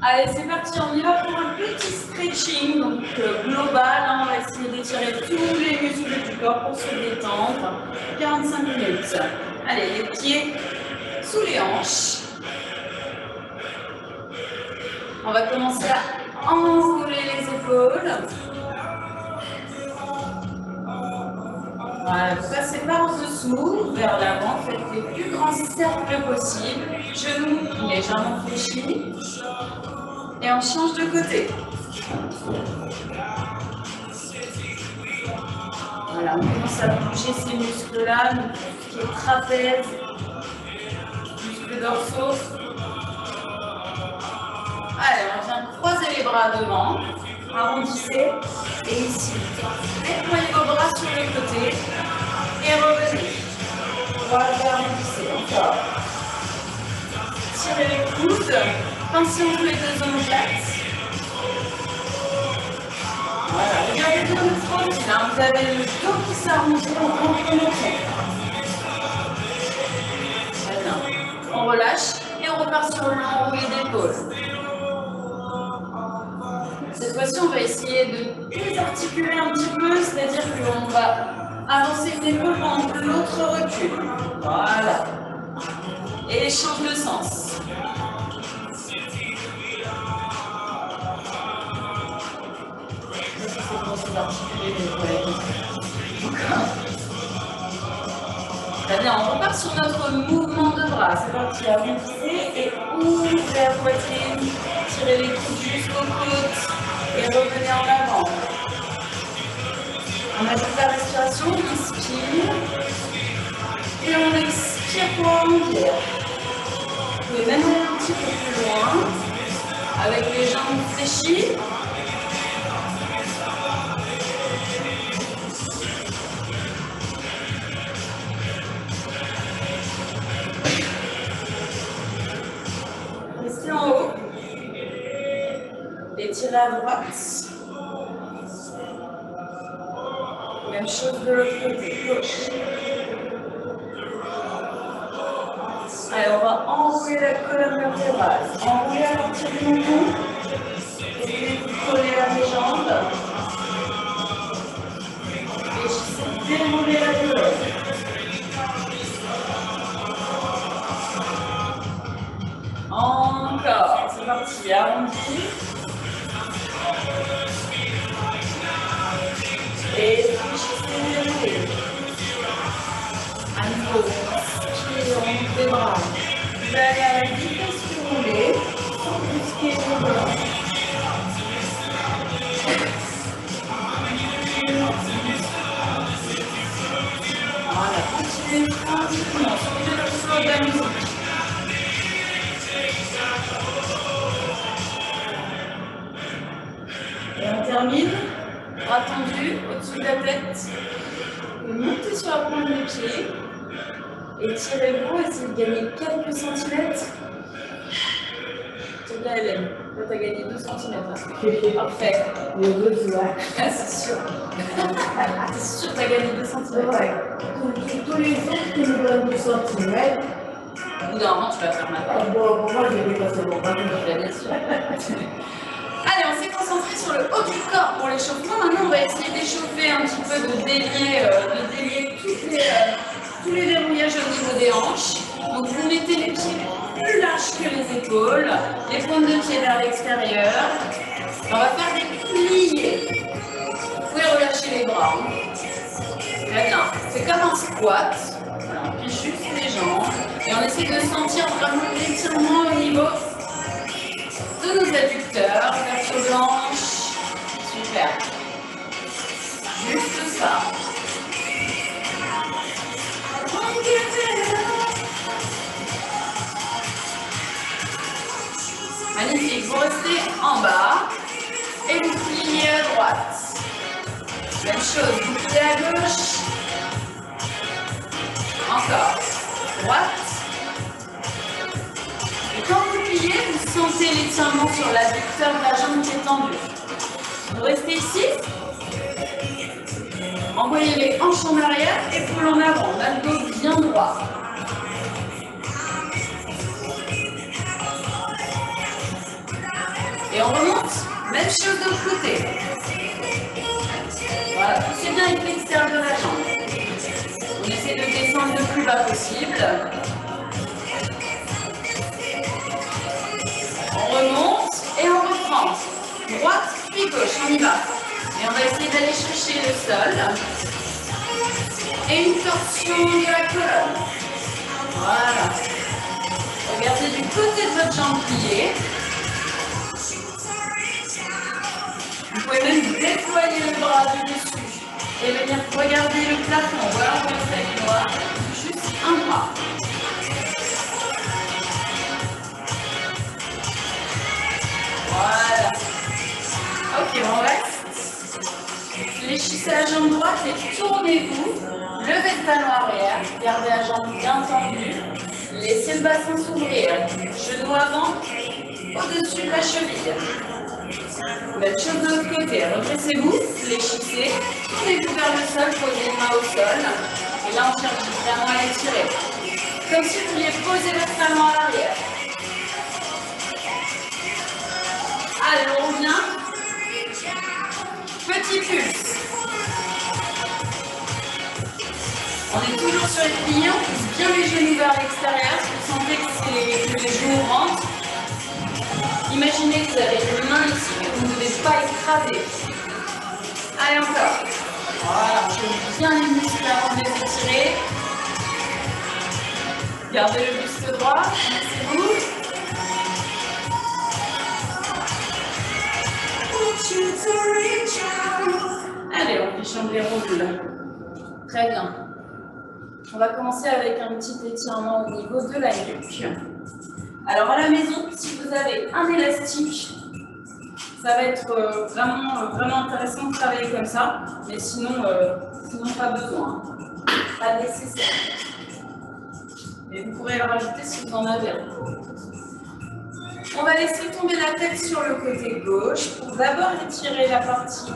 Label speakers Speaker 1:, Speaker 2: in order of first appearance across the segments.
Speaker 1: Allez, c'est parti, on y va pour un petit stretching, donc global, hein, on va essayer d'étirer tous les muscles du corps pour se détendre. 45 minutes. Allez, les pieds sous les hanches. On va commencer à enrouler les épaules. Voilà, vous passez par en dessous, vers l'avant, faites les plus grands cercles possibles. Genoux légèrement fléchis. Et on change de côté. Voilà, on commence à bouger ces muscles-là, tout ce qui est trapèze, muscles dorsaux. Allez, on vient croiser les bras devant, arrondissez, et ici, déployez vos bras sur les côtés, et revenez. Croisez, arrondissez, encore. Tirez les coudes, pensez entre les deux omoplates. Voilà, regardez bien le front, là, vous avez le dos qui s'arrondit entre nos pieds. Très bien. On relâche et on repart sur l'enroulé d'épaule. Cette fois-ci, on va essayer de désarticuler un petit peu, c'est-à-dire qu'on va avancer une épaule pendant que l'autre recule. Voilà. Et change de sens. Très bien, on repart sur notre mouvement de bras. C'est parti, arrondissez et ouvrez la poitrine, tirez les coudes jusqu'aux côtes et revenez en avant. On ajoute la respiration, on inspire et on expire pour arrondir. Vous pouvez même aller un petit peu plus loin avec les jambes fléchies. Restez en haut. Étirez à droite. Même chose de l'autre côté, gauche. Allez, on va enrouler la colonne vertébrale. Enrouler à partir du menton. Et vous coller à mes jambes. Et j'essaie de dérouler la colonne. Encore, c'est parti, arrondi. Et puis dérouler. À nouveau, inspirez, on monte les bras. Vous allez à la vitesse que vous voulez, sans brusquer vos bras. Voilà, continuez tranquillement, suivez le flow de la musique. Et on termine, bras tendus au-dessus de la tête. Vous montez sur la pointe des pieds. Étirez-vous, essayez de gagner quelques centimètres. C'est bien, Hélène. Là, tu as gagné 2 cm. Parfait. C'est sûr. C'est sûr que tu as gagné 2 cm.
Speaker 2: Ouais. Tous les jours, tu me donnes 2 cm.
Speaker 1: Au bout d'un moment, tu vas faire mal.
Speaker 2: Bon, pour moi, j'ai dépassé mon bras.
Speaker 1: Bien sûr. Allez, on s'est concentré sur le haut du corps pour l'échauffement. Maintenant, on va essayer d'échauffer un petit peu, de délier tous les verrouillages au niveau des hanches. Donc, vous mettez les pieds plus larges que les épaules, les pointes de pied vers l'extérieur. On va faire des pliés. Vous pouvez relâcher les bras. Très bien. C'est comme un squat. Voilà, on plie juste les jambes. Et on essaie de sentir vraiment l'étirement au niveau de nos adducteurs, ouverture de hanche. Super. Juste ça. Magnifique. Vous restez en bas et vous pliez à droite. Même chose, vous pliez à gauche. Encore. Droite. Et quand vous pliez, vous sentez l'étirement sur l'adducteur de la jambe qui est tendu. Vous restez ici. Envoyez les hanches en arrière, épaules en avant. On a le dos bien droit. Et on remonte, même chose de l'autre côté. Voilà, poussez bien avec l'extérieur de la jambe. On essaie de descendre le plus bas possible. On remonte et on reprend. Droite puis gauche, on y va. Et on va essayer d'aller chercher le sol. Et une torsion de la colonne. Voilà. Regardez du côté de votre jambe pliée. Vous pouvez même déployer le bras du dessus et venir regarder le plafond. Voilà, on va faire avec moi. Juste un bras. Voilà. Ok, on reste. Fléchissez la jambe droite et tournez-vous. Levez le talon arrière. Gardez la jambe bien tendue. Laissez le bassin s'ouvrir. Genou avant, au-dessus de la cheville. Même chose de l'autre côté. Redressez-vous, fléchissez. Tournez-vous vers le sol, posez les mains au sol. Et là, on cherche vraiment à étirer. Comme si vous vouliez poser votre talon à l'arrière. Allez, on revient. Petit pulse. On est toujours sur les pliés, on pousse bien les genoux vers l'extérieur. Si vous sentez que les genoux rentrent, imaginez que vous avez une main ici que vous ne devez pas écraser. Allez, encore. Voilà, je bien les muscles avant de les étirer. Gardez le buste droit, c'est vous. Allez, on fait chambre les roules. Très bien. On va commencer avec un petit étirement au niveau de la nuque. Alors à la maison, si vous avez un élastique, ça va être vraiment intéressant de travailler comme ça, mais sinon pas besoin, pas nécessaire. Mais vous pourrez le rajouter si vous en avez un. On va laisser tomber la tête sur le côté gauche pour d'abord étirer la partie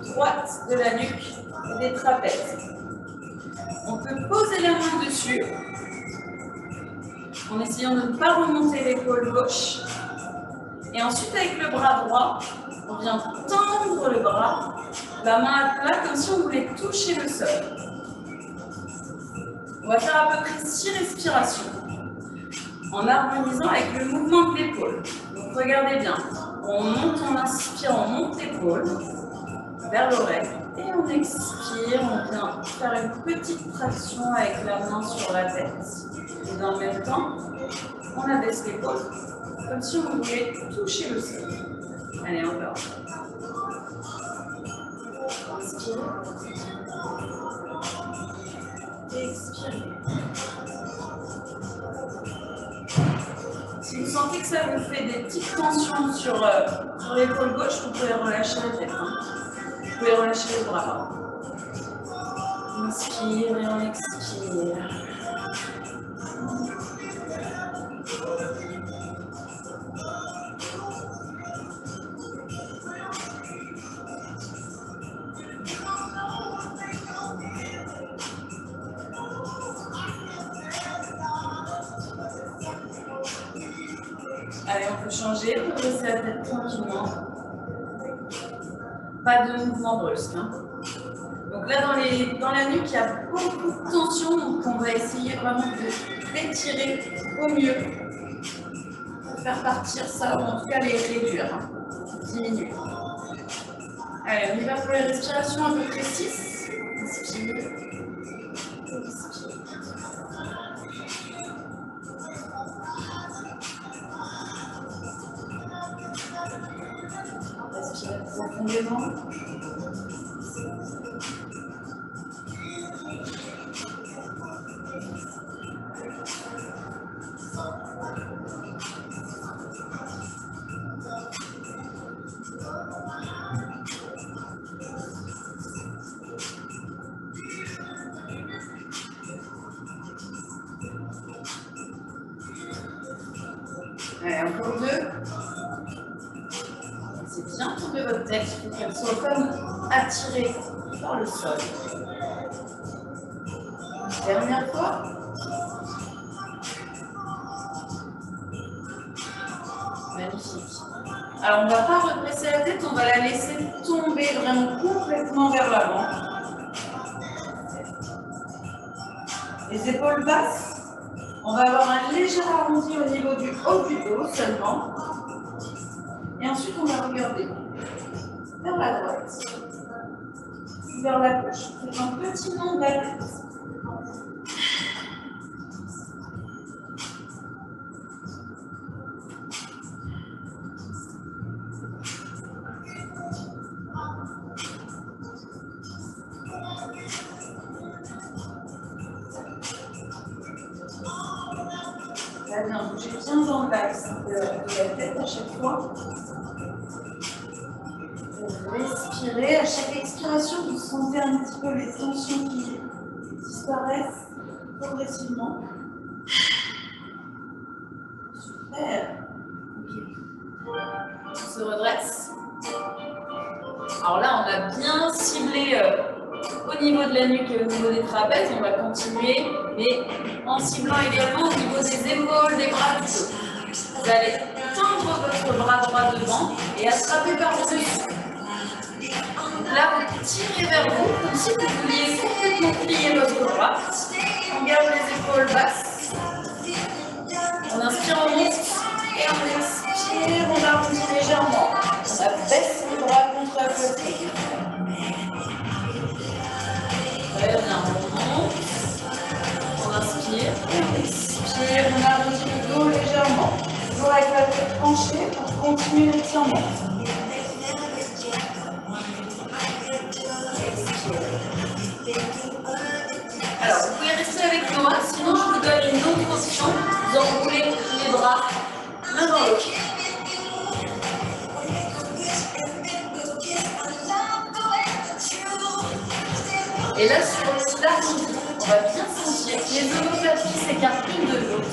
Speaker 1: droite de la nuque et des trapèzes. On peut poser la main dessus en essayant de ne pas remonter l'épaule gauche. Et ensuite, avec le bras droit, on vient tendre le bras, la main à plat, comme si on voulait toucher le sol. On va faire à peu près 6 respirations en harmonisant avec le mouvement de l'épaule. Donc regardez bien, on monte, on inspire, on monte l'épaule vers l'oreille. Et on expire, on vient faire une petite traction avec la main sur la tête. Et dans le même temps, on abaisse l'épaule, comme si on voulait toucher le sol. Allez, encore. Inspire. Expire. Si vous sentez que ça vous fait des petites tensions sur l'épaule gauche, vous pouvez relâcher la tête. Vous pouvez relâcher les bras. Inspire et on expire. Allez, on peut changer, redresser la tête tranquillement. Pas de mouvement brusque. Hein. Donc là, dans la nuque, il y a beaucoup de tension, donc on va essayer vraiment d'étirer au mieux pour faire partir ça, ou en tout cas les réduire, hein. Diminuer. Allez, on y va pour les respirations à peu près 6. Inspire. Expire. Respirez profondément. Allez, encore 2. C'est bien tourner votre tête, il faut qu'elle soit comme attirée par le sol. Dernière fois. Magnifique. Magnifique. Alors, on ne va pas redresser la tête, on va la laisser tomber vraiment complètement vers l'avant. Les épaules basses. On va avoir un léger arrondi au niveau du haut du dos seulement. Et ensuite, on va regarder vers la droite, vers la gauche. C'est un petit nom de la tête. Très bien, bougez bien dans l'axe de la tête à chaque fois. Vous respirez. À chaque expiration, vous sentez un petit peu les tensions qui disparaissent progressivement. Super. Okay. On se redresse. Alors là, on a bien ciblé au niveau de la nuque et au niveau des trapèzes. On va continuer, mais en ciblant également au niveau des épaules, des bras du dos. Vous allez tendre votre bras droit devant et attraper par le dessus. Là, vous tirez vers vous, comme si vous vouliez complètement plier votre bras. On garde les épaules basses. On inspire, on monte. Et on expire, on arrondit légèrement. On abaisse le bras contre la poitrine. Très bien, on monte. On inspire, on expire, on arrondit le dos légèrement. Toujours avec la tête penchée pour continuer l'étirement. Alors, vous pouvez rester avec moi, sinon je vous donne une autre option. Vous enroulez les bras l'un dans l'autre. Et là, sur le l'arrondi, on va bien sentir que les omoplates qui s'écartent l'une de l'autre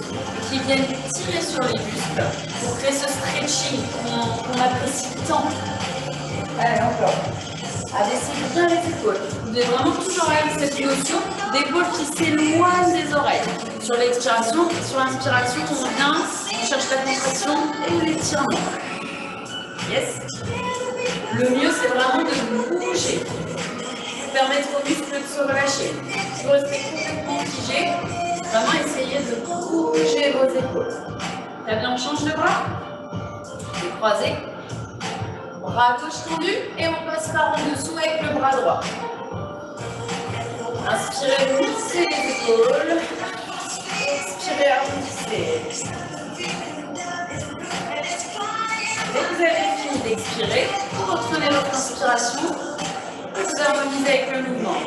Speaker 1: et qui viennent tirer sur les muscles pour créer ce stretching qu'on apprécie tant. Allez, encore. Abaissez bien les épaules. Vous devez vraiment toujours avoir cette notion d'épaule qui s'éloigne des oreilles. Sur l'expiration, sur l'inspiration, on vient, on cherche la contraction et l'étirement. Yes. Le mieux, c'est vraiment de bouger. Permettre aux muscles de se relâcher. Si vous restez complètement figé, vraiment essayez de bouger vos épaules. Très bien, on change de bras. Les croisés. Bras gauche tendu et on passe par en dessous avec le bras droit. Inspirez, plissez les épaules. Expirez, arrondissez. Dès que vous avez fini d'expirer, vous reprenez votre inspiration. Vous harmonisez avec le mouvement.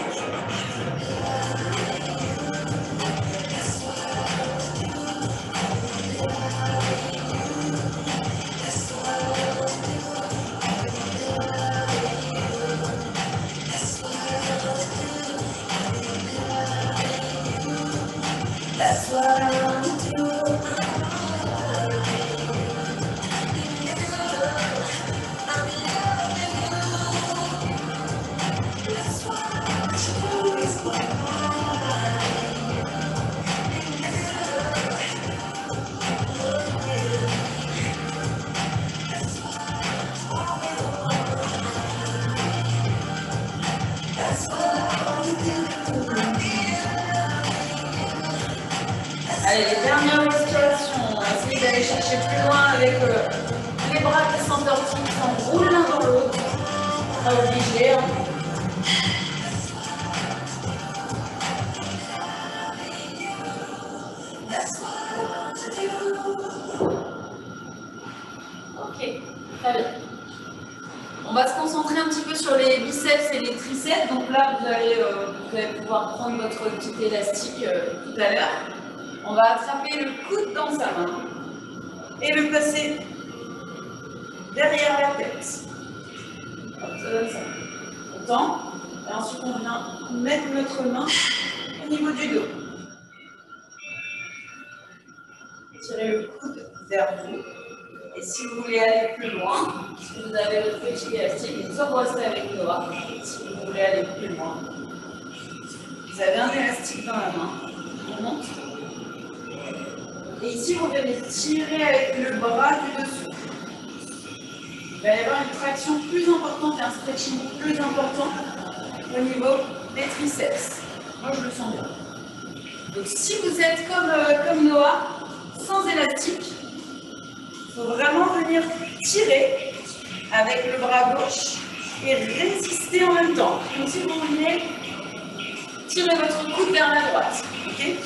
Speaker 1: That's what I want to do. Allez, les dernières respirations, on va essayer d'aller chercher plus loin avec les bras qui s'entortillent, qui s'enroulent l'un dans l'autre. Pas obligé. Hein. Ok, très bien. On va se concentrer un petit peu sur les biceps et les triceps. Donc là, vous allez pouvoir prendre votre petit élastique tout à l'heure. On va attraper le coude dans sa main et le passer derrière la tête. Hop, ça donne ça. Autant. Et ensuite, on vient mettre notre main au niveau du dos. Tirez le coude vers vous. Et si vous voulez aller plus loin, si vous avez votre petit élastique, soit vous restez avec Noah. Si vous voulez aller plus loin, vous avez un élastique dans la main. On monte. Et ici, vous devez tirer avec le bras du dessous. va y avoir une traction plus importante et un stretching plus important au niveau des triceps. Moi, je le sens bien. Donc, si vous êtes comme Noah, sans élastique, il faut vraiment venir tirer avec le bras gauche et résister en même temps. Donc, si vous voulez, tirez votre coude vers la droite. Okay,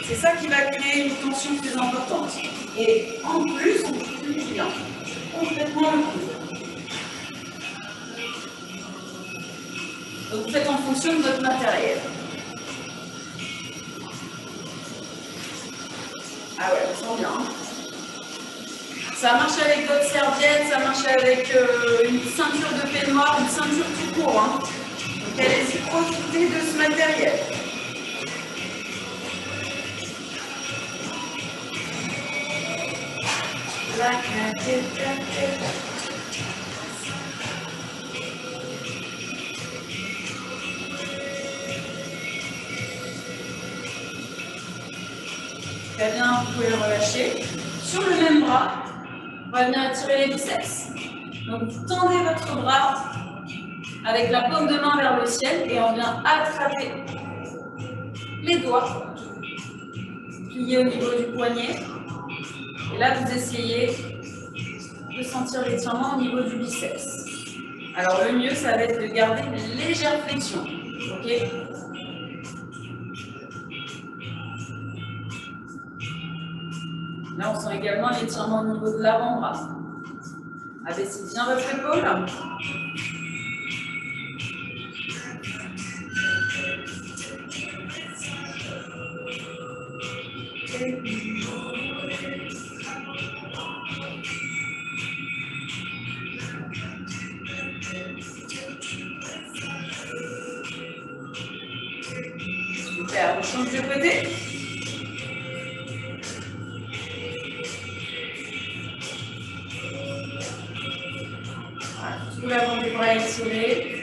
Speaker 1: c'est ça qui va créer une tension plus importante. Et en plus, on plie bien complètement le coude. Donc, vous faites en fonction de votre matériel. Ah ouais, on sent bien. Ça marche avec d'autres serviettes, ça marche avec une ceinture de peignoir, une ceinture tout court. Hein. Donc allez-y, profitez de ce matériel. Très bien, vous pouvez le relâcher. Sur le même bras, on va venir étirer les biceps. Donc vous tendez votre bras avec la paume de main vers le ciel et on vient attraper les doigts, pliés au niveau du poignet. Et là, vous essayez de sentir l'étirement au niveau du biceps. Alors le mieux, ça va être de garder une légère flexion. Okay, là, on sent également l'étirement au niveau de l'avant-bras. Abaissez bien votre épaule. Super, on change de côté. Tout l'avant des bras étirés.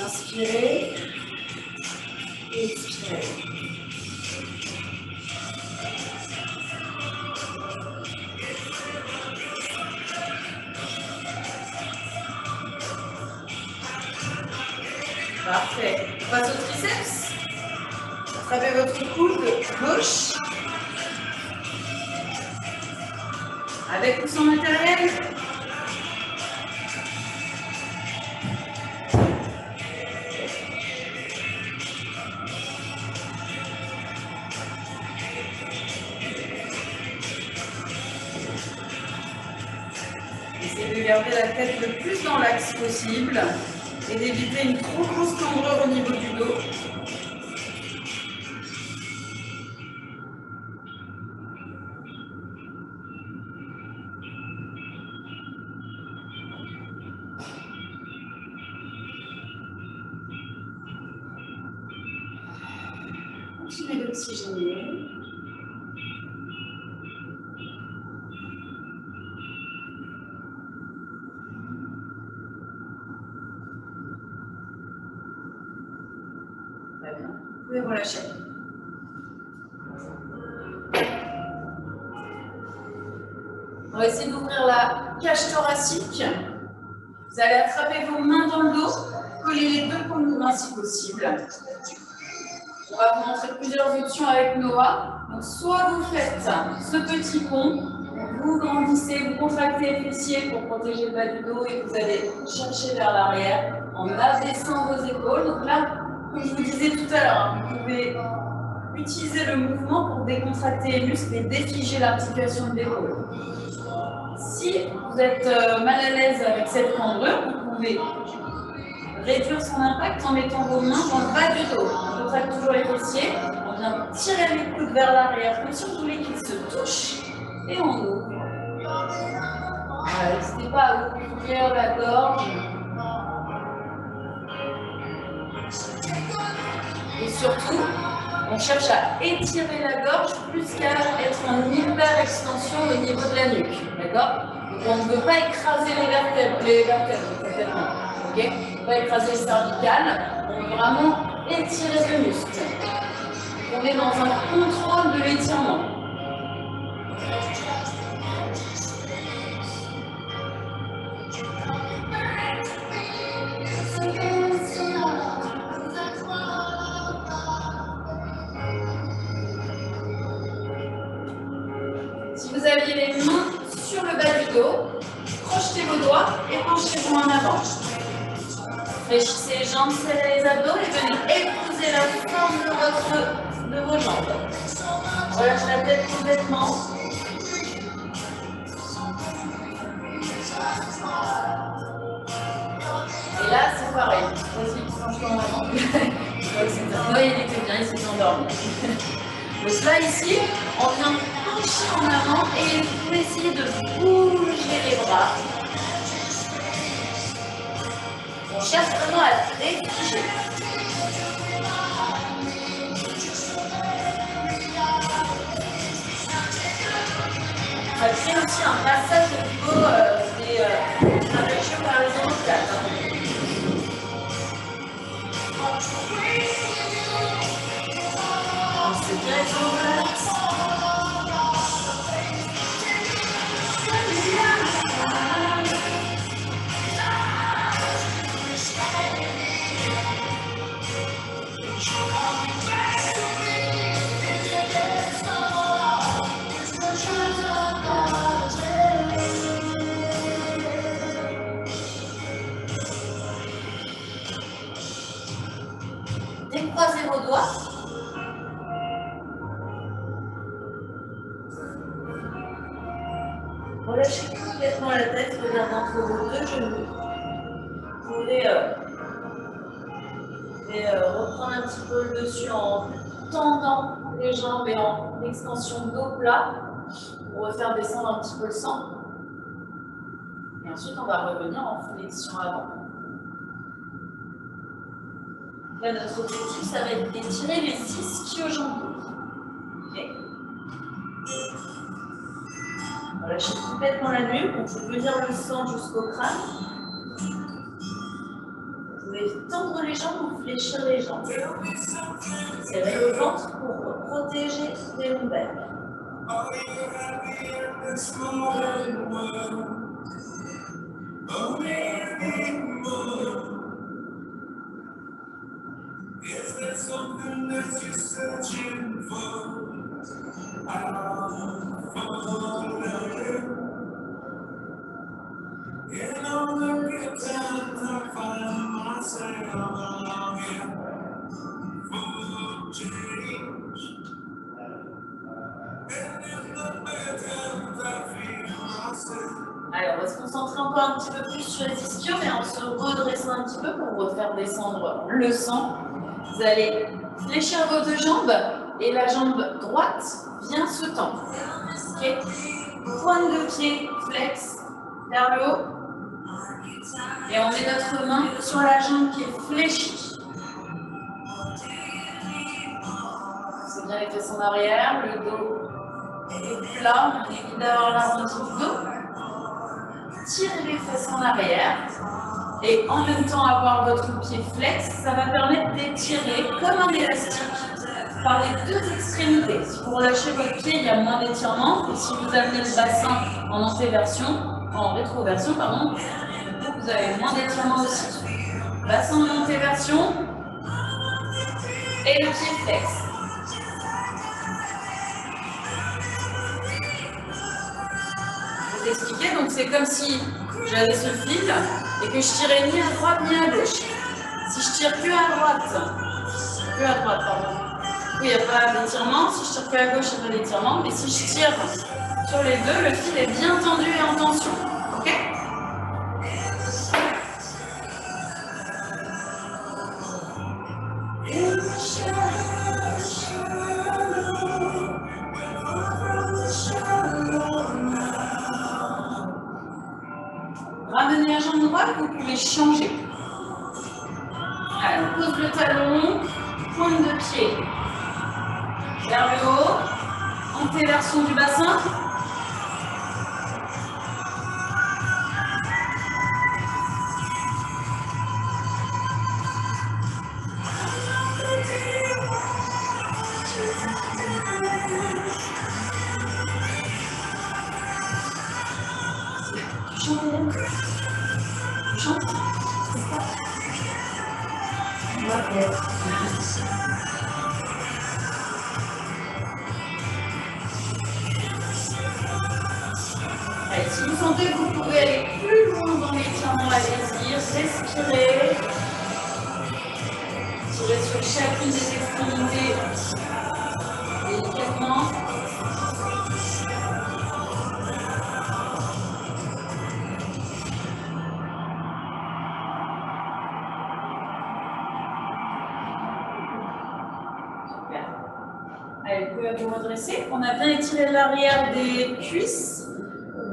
Speaker 1: Inspirez. Expirez. Parfait. On passe au triceps. Attrapez votre coude gauche. Avec ou sans matériel. Essayez de garder la tête le plus dans l'axe possible et d'éviter une trop grosse cambrure au niveau du dos. Continuez d'oxygéner. Très bien. Vous pouvez relâcher. On va essayer d'ouvrir la cage thoracique. Vous allez attraper vos mains dans le dos, coller les deux paumes de main si possible. On va vous montrer plusieurs options avec Noah. Donc, soit vous faites ce petit pont, vous grandissez, vous contractez les fessiers pour protéger le bas du dos et vous allez chercher vers l'arrière en abaissant vos épaules. Donc là, comme je vous disais tout à l'heure, vous pouvez utiliser le mouvement pour décontracter les muscles et défiger l'articulation de l'épaule. Si vous êtes mal à l'aise avec cette cambrure, vous pouvez réduire son impact en mettant vos mains dans le bas du dos. On contracte toujours les fessiers, on vient tirer les coudes vers l'arrière comme si on voulait qu'ils se touchent et on ouvre. Voilà, n'hésitez pas à ouvrir la gorge. Et surtout, on cherche à étirer la gorge plus qu'à être en hyper-extension au niveau de la nuque. D'accord? Donc on ne veut pas écraser les vertèbres complètement. Okay, on va écraser le cervical, on veut vraiment étirer le muscle. On On est dans un contrôle de l'étirement. Si vous aviez les mains sur le bas du dos, projetez vos doigts et penchez-vous en avant. Fléchissez les jambes, serrez les abdos et venez épouser la forme de vos jambes. Relâchez la tête complètement. Et là, c'est pareil. Vas-y, penche-toi en avant. Oui, il était bien, il s'est endormi. Donc là, ici, on vient pencher en avant et vous essayez de bouger les bras. On cherche vraiment à dégager. Ça crée aussi un passage au niveau des régions par les omoplates. On se dirige en place. Décroisez vos doigts. Relâchez complètement la tête, regardez entre vos deux genoux. Vous pouvez reprendre un petit peu le dessus en tendant les jambes et en extension dos plat pour refaire descendre un petit peu le sang. Et ensuite, on va revenir en flexion avant. Là, notre objectif, ça va être d'étirer les ischio-jambiers. Ok. Relâchez complètement la nuque, on peut venir le sang jusqu'au crâne. Vous pouvez tendre les jambes ou fléchir les jambes. Serrez le ventre pour protéger les lombaires.
Speaker 3: Is there something that you're searching for? I'll follow you. In all the good times, I find myself longing for change. And in the bad times, I feel myself.
Speaker 1: Allez, on va se concentrer encore un petit peu plus sur les ischios, mais en se redressant un petit peu pour refaire descendre le sang. Vous allez fléchir vos deux jambes et la jambe droite vient se tendre. Okay. Pointe de pied, flex vers le haut. Et on met notre main sur la jambe qui est fléchie. C'est bien les fesses en arrière, le dos est plat, on évite d'avoir l'arrondi du dos. Tirez les fesses en arrière. Et en même temps avoir votre pied flex, ça va permettre d'étirer comme un élastique par les deux extrémités. Si vous relâchez votre pied, il y a moins d'étirement. Et si vous amenez le bassin en rétroversion, pardon, vous avez moins d'étirement aussi. Bassin en antéversion et le pied flex. Je vais vous expliquer, donc c'est comme si j'avais ce fil et que je tirais ni à droite ni à gauche. Si je tire que à droite, pardon. Oui, il n'y a pas d'étirement. Si je tire que à gauche, il n'y a pas d'étirement. Mais si je tire sur les deux, le fil est bien tendu et en tension. Ok ? Ramenez la jambe droite, vous pouvez changer. Allez, on pose le talon, pointe de pied vers le haut, antéversion du bassin. Tu chantes, Hélène? Tu chantes? Allez, si vous sentez que vous pouvez aller plus loin dans l'étirement, allez-y, respirez. Tirez sur chacune des extrémités délicatement. Allez, vous pouvez vous redresser. On a bien étiré l'arrière des cuisses,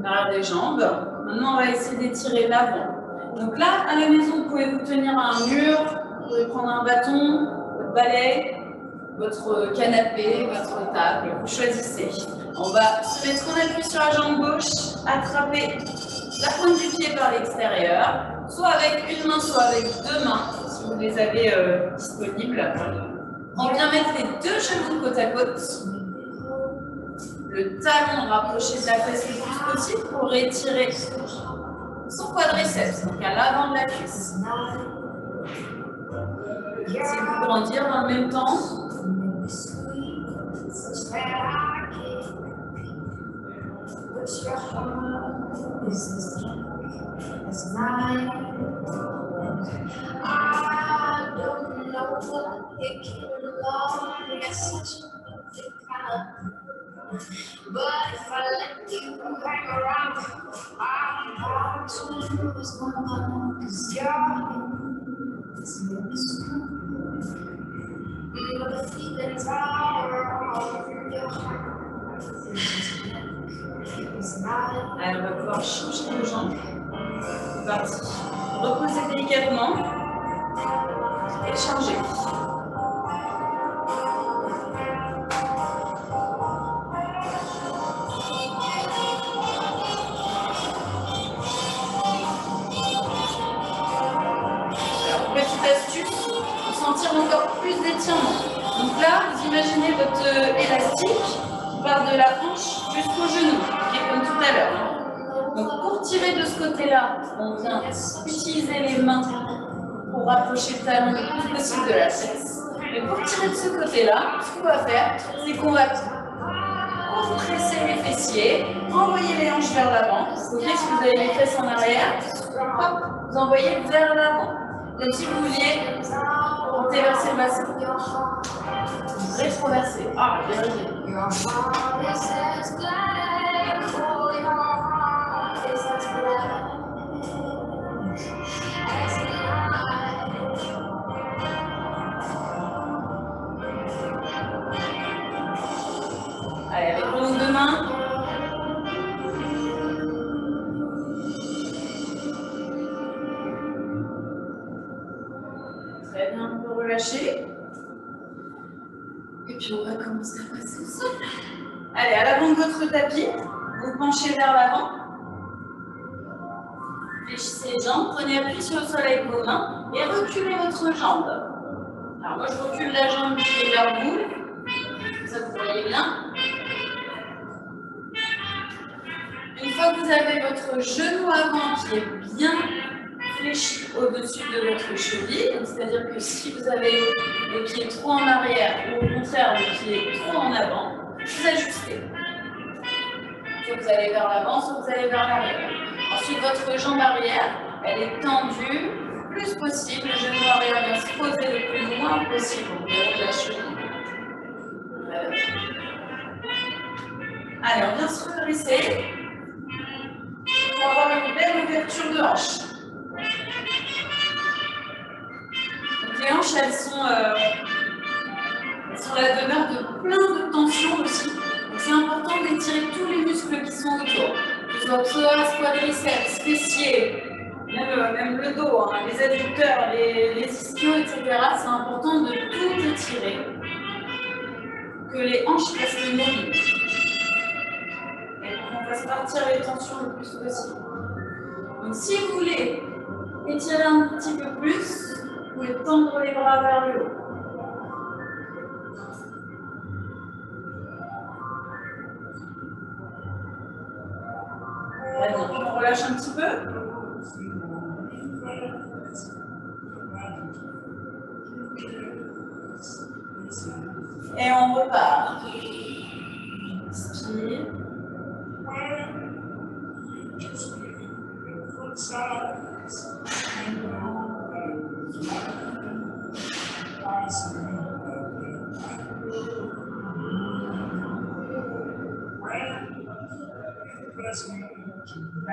Speaker 1: l'arrière des jambes. Maintenant, on va essayer d'étirer l'avant. Donc là, à la maison, vous pouvez vous tenir à un mur, vous pouvez prendre un bâton, votre balai, votre canapé, votre table, vous choisissez. On va se mettre en appui sur la jambe gauche, attraper la pointe du pied par l'extérieur, soit avec une main, soit avec deux mains, si vous les avez disponibles. On vient mettre les deux genoux côte à côte. Le talon rapproché de la fesse le plus possible pour étirer son quadriceps, donc à l'avant de la cuisse. Essayez de grandir en même temps.
Speaker 3: But if I let you hang around, I'm bound to lose my mind. 'Cause you're but the feelings are over your heart.
Speaker 1: Allez, on va pouvoir changer nos jambes. C'est parti. Reposez délicatement et chargez. Encore plus d'étirement. Donc là, vous imaginez votre élastique qui part de la hanche jusqu'au genou, qui est comme tout à l'heure. Donc pour tirer de ce côté-là, on vient utiliser les mains pour rapprocher le talon le plus possible de la fesse. Mais pour tirer de ce côté-là, ce qu'on va faire, c'est qu'on va compresser les fessiers, envoyer les hanches vers l'avant. Ok, si vous avez les fesses en arrière, hop, vous envoyez vers l'avant. Comme si vous vouliez déverser le bassin. Rétroverser. Ah, bien arrivé. Allez, avec vos deux mains. Très bien, on peut relâcher. Et puis on va commencer à passer au sol. Allez, à l'avant de votre tapis, vous penchez vers l'avant. Fléchissez les jambes, prenez appui sur le sol avec vos mains et reculez votre jambe. Alors moi je recule la jambe qui est vers vous, ça vous voyez bien. Une fois que vous avez votre genou avant qui est bien fléchi au-dessus de votre cheville, c'est-à-dire que si vous avez le pied trop en arrière ou au contraire le pied trop en avant, vous ajustez. Soit vous allez vers l'avant, soit vous allez vers l'arrière. Ensuite, votre jambe arrière, elle est tendue le plus possible. Le genou arrière vient se poser le plus loin possible au niveau de la cheville. Allez, on vient se redresser pour avoir une belle ouverture de hanche. Donc les hanches, elles sont la demeure de plein de tensions aussi. Donc c'est important d'étirer tous les muscles qui sont autour. Que ce soit psoas, quadriceps, fessiers, même le dos, hein, les adducteurs, les ischios, etc. C'est important de tout étirer. Que les hanches restent mobiles. Et qu'on fasse partir les tensions le plus possible. Donc si vous voulez étirer un petit peu plus, vous pouvez tendre les bras vers le haut. relâche un petit peu. Et on repart. Inspire.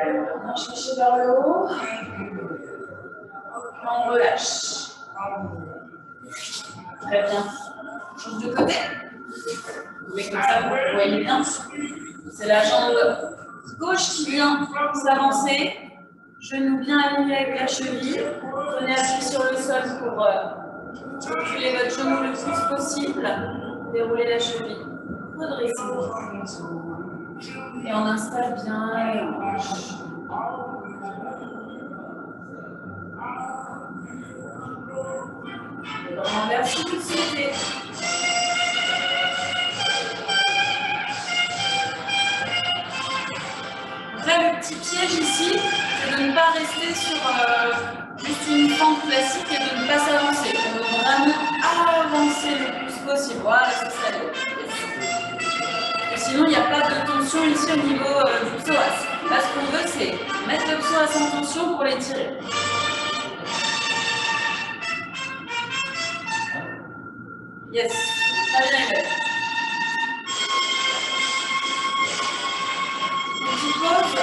Speaker 1: Allez, on va chercher vers le haut. On relâche. Très bien. Change de côté. Mais comme ça, vous voyez bien. C'est la jambe gauche qui vient s'avancer. Genou bien aligné avec la cheville. Prenez appui sur le sol pour reculer votre genou le plus possible. Déroulez la cheville. Redressez. Et on installe bien et on lâche. Les bras en l'air si vous le souhaitez. Donc là, le petit piège ici, c'est de ne pas rester sur juste une pente classique et de ne pas s'avancer. On veut vraiment avancer le plus possible. Voilà, c'est ça. Et sinon, il n'y a pas de tension ici au niveau du psoas. Là, ce qu'on veut, c'est mettre le psoas en tension pour l'étirer. Yes, très bien. Petite pause.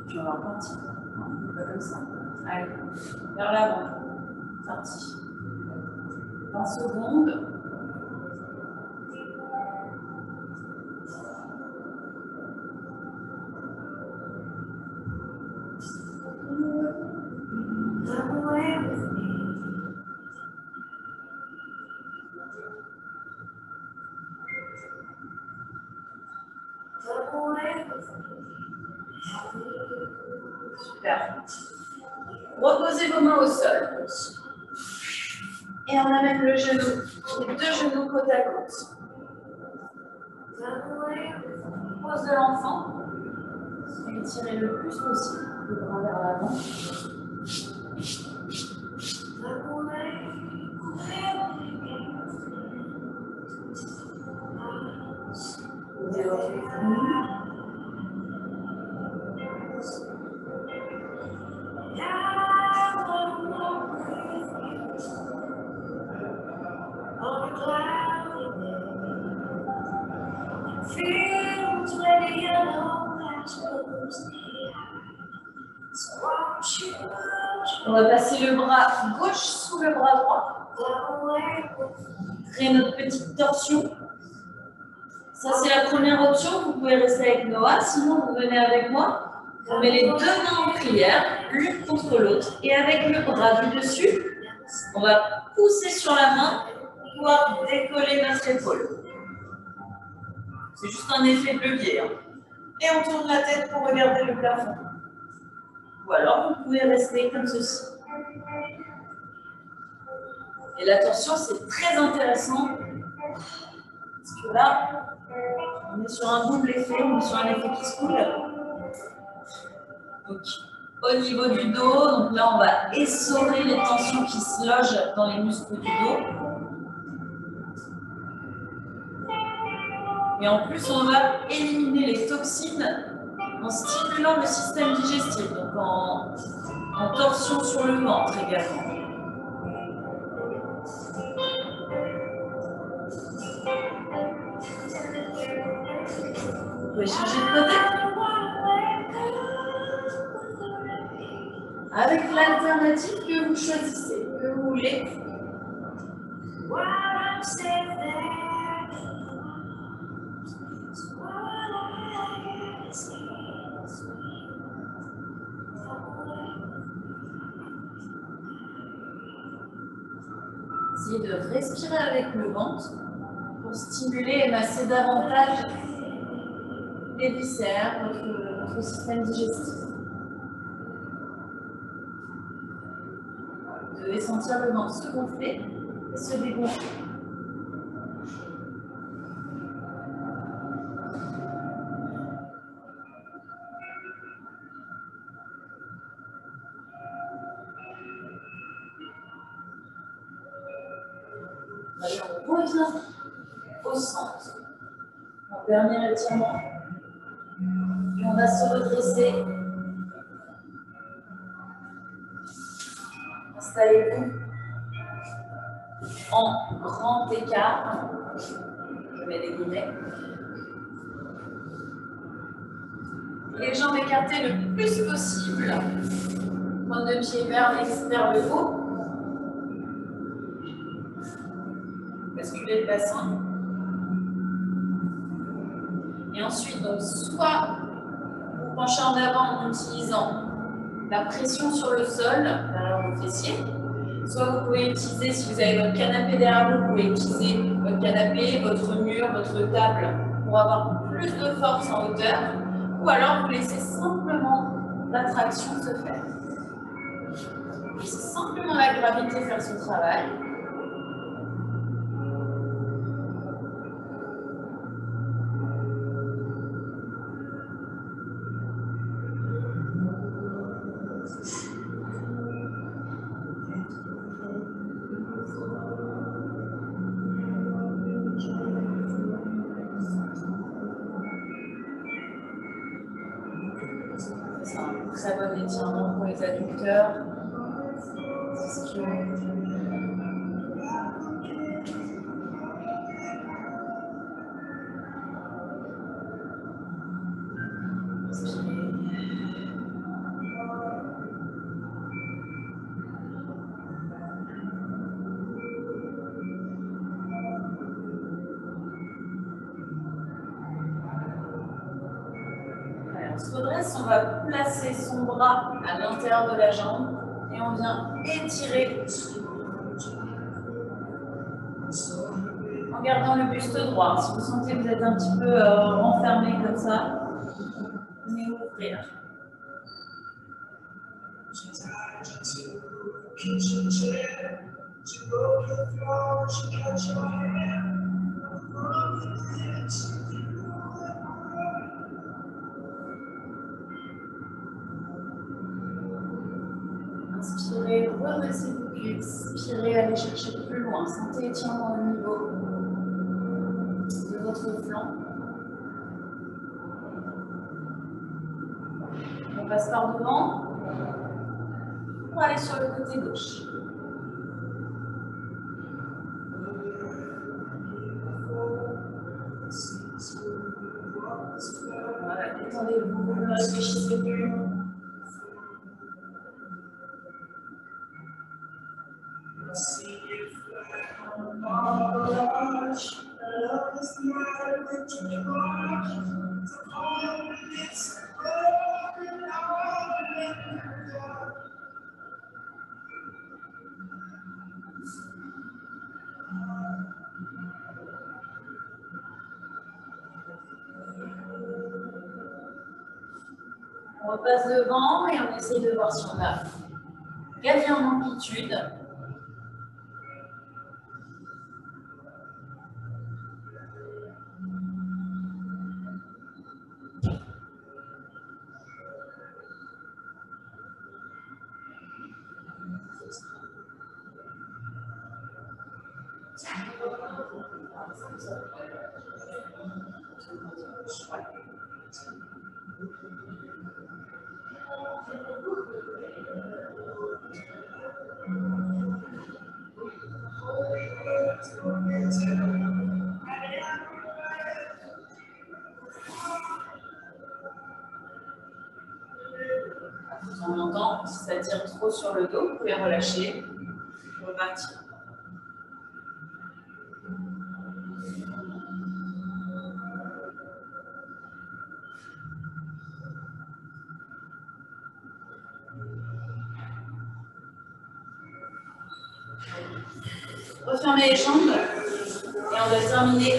Speaker 1: Tu vas voir parti. Non, pas comme ça. Allez, vers l'avant. Parti. 20 secondes. Super. Reposez vos mains au sol. Et on amène le genou, les deux genoux côte à côte. Pose de l'enfant. Étirez le plus possible le bras vers l'avant. Posez votre genou. On va passer le bras gauche sous le bras droit. Créer notre petite torsion. Ça, c'est la première option. Vous pouvez rester avec Noah. Sinon, vous venez avec moi. On met les deux mains en prière, l'une contre l'autre. Et avec le bras du dessus, on va pousser sur la main pour pouvoir décoller notre épaule. C'est juste un effet de levier. Hein. Et on tourne la tête pour regarder le plafond. Ou alors, vous pouvez rester comme ceci. Et la torsion, c'est très intéressant. Parce que là, on est sur un double effet, on est sur un effet qui se coule. Donc, au niveau du dos, donc là, on va essorer les tensions qui se logent dans les muscles du dos. Et en plus, on va éliminer les toxines en stimulant le système digestif, donc en torsion sur le ventre également. Vous pouvez changer de côté. Avec l'alternative que vous choisissez, que vous voulez. Essayez de respirer avec le ventre pour stimuler et masser davantage les viscères, votre système digestif. devez sentir le ventre se gonfler et se dégonfler. On revient au centre. En dernier étirement. Et on va se redresser. Installez-vous en grand écart. Je mets des guillemets. Les jambes écartées le plus possible. Pointe de pied vers le haut. Basculez le bassin. Et ensuite, donc, soit vous penchez en avant en utilisant la pression sur le sol, derrière vos fessiers, soit vous pouvez utiliser, si vous avez votre canapé derrière vous, vous pouvez utiliser votre canapé, votre mur, votre table pour avoir plus de force en hauteur, ou alors vous laissez simplement la traction se faire. Laissez simplement la gravité faire son travail. Très bon étirement pour les adducteurs. On se redresse, on va placer son bras à l'intérieur de la jambe et on vient étirer en gardant le buste droit. Si vous sentez que vous êtes un petit peu renfermé comme ça, venez ouvrir. Inspirez, redressez vos cuisses, expirez, allez chercher plus loin. Sentez étirement au niveau de votre flanc. On passe par devant pour aller sur le côté gauche. Voilà, détendez-vous, ne réfléchissez plus. On repasse devant et on essaie de voir si on a gagné en amplitude. En même temps, si ça tire trop sur le dos, vous pouvez relâcher, repartir. Refermez les jambes et on va terminer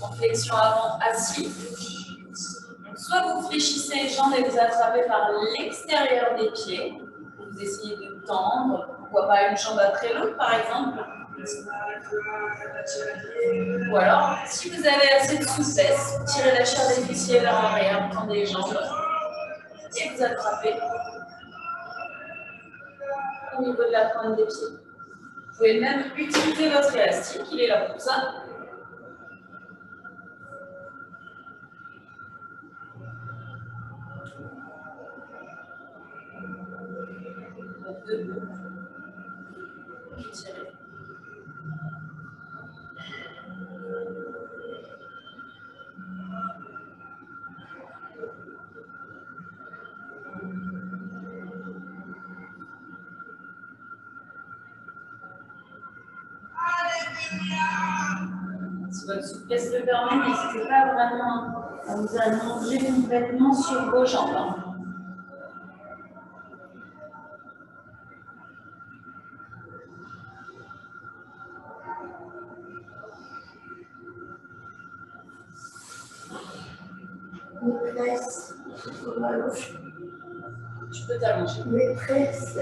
Speaker 1: en flexion avant assis. Donc, soit vous fléchissez les jambes et vous attrapez par l'extérieur des pieds, Vous essayez de tendre, pourquoi pas une jambe après l'autre par exemple. Ou alors, si vous avez assez de souplesse, tirez la chair des fessiers vers l'arrière, tendez les jambes et vous attrapez au niveau de la pointe des pieds. Vous pouvez même utiliser votre élastique, il est là pour ça. Donc debout, tirez. Si votre souplesse le permet, n'hésitez pas vraiment à vous allonger complètement sur vos jambes.
Speaker 2: Maîtresse, on m'allonge.
Speaker 1: Tu peux t'allonger.
Speaker 2: Maîtresse.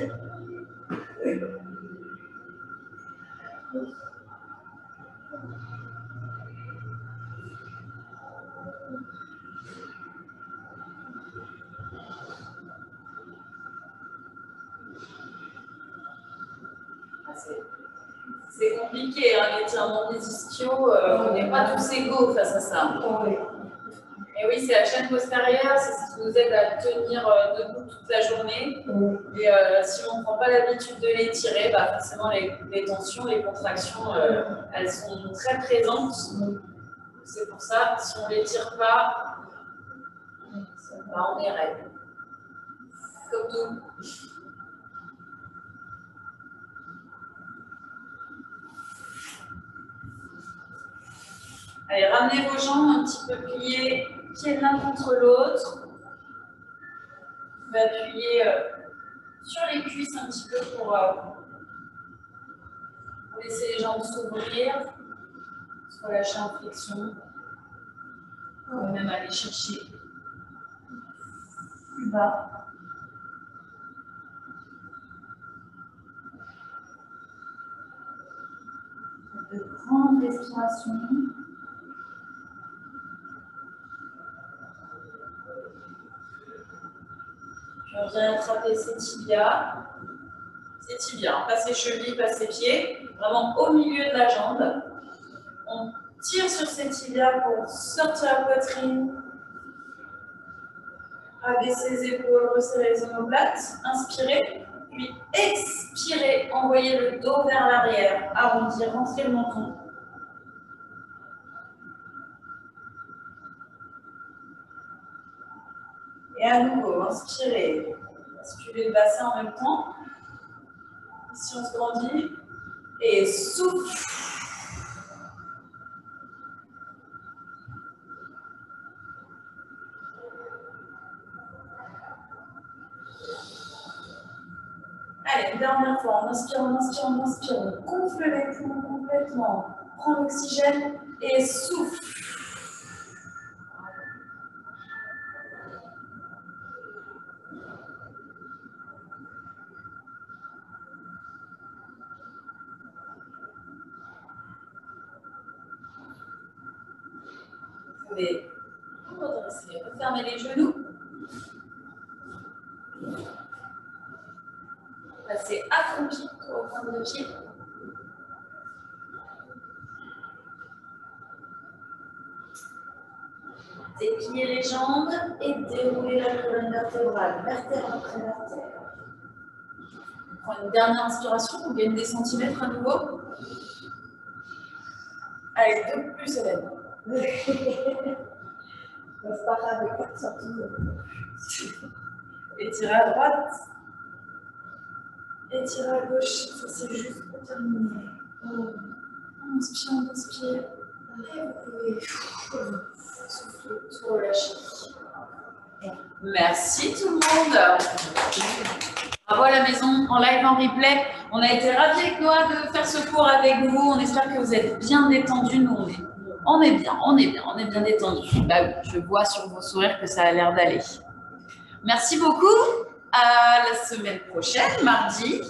Speaker 1: C'est compliqué, hein, l'étirement des ischios, on n'est pas tous égaux face à ça. Et oui, c'est la chaîne postérieure, c'est ce qui nous aide à tenir debout toute la journée. Et si on ne prend pas l'habitude de l'étirer, bah forcément les tensions, les contractions, elles sont très présentes. C'est pour ça, si on ne l'étire pas, bah, on est raide. Comme nous. Allez, ramenez vos jambes un petit peu pliées, pieds l'un contre l'autre. Vous pouvez appuyer sur les cuisses un petit peu pour laisser les jambes s'ouvrir, se relâcher en flexion. Vous pouvez même aller chercher plus bas. De grandes respirations. On vient attraper ses tibias, pas ses chevilles, pas ses pieds, vraiment au milieu de la jambe. On tire sur ses tibias pour sortir la poitrine, abaisser les épaules, resserrer les omoplates, inspirez, puis expirez, envoyez le dos vers l'arrière, arrondir, rentrez le menton. Et à nouveau, inspirez, basculez le bassin en même temps. Ici, on se grandit. Et souffle. Allez, une dernière fois, on inspire, on inspire, on inspire. On gonfle les poumons complètement. Prends l'oxygène et souffle. Vous pouvez vous redresser, refermer les genoux. Passez accroupi au point de pied. Dépliez les jambes et déroulez la colonne vertébrale, vertèbre après vertèbre. On prend une dernière inspiration, on gagne des centimètres à nouveau. Allez, deux plus, Hélène.
Speaker 2: C'est pas grave, avec 4 sorties.
Speaker 1: Étirez à droite. Étirez à gauche. Ça, c'est juste pour terminer. On inspire, on inspire. Et vous pouvez souffler, tout relâcher. Merci tout le monde. Bravo à la maison, en live, en replay. On a été ravis avec Noah de faire ce cours avec vous. On espère que vous êtes bien détendus. Nous, on est bien détendus. Bah oui, je vois sur vos sourires que ça a l'air d'aller. Merci beaucoup. à la semaine prochaine, mardi.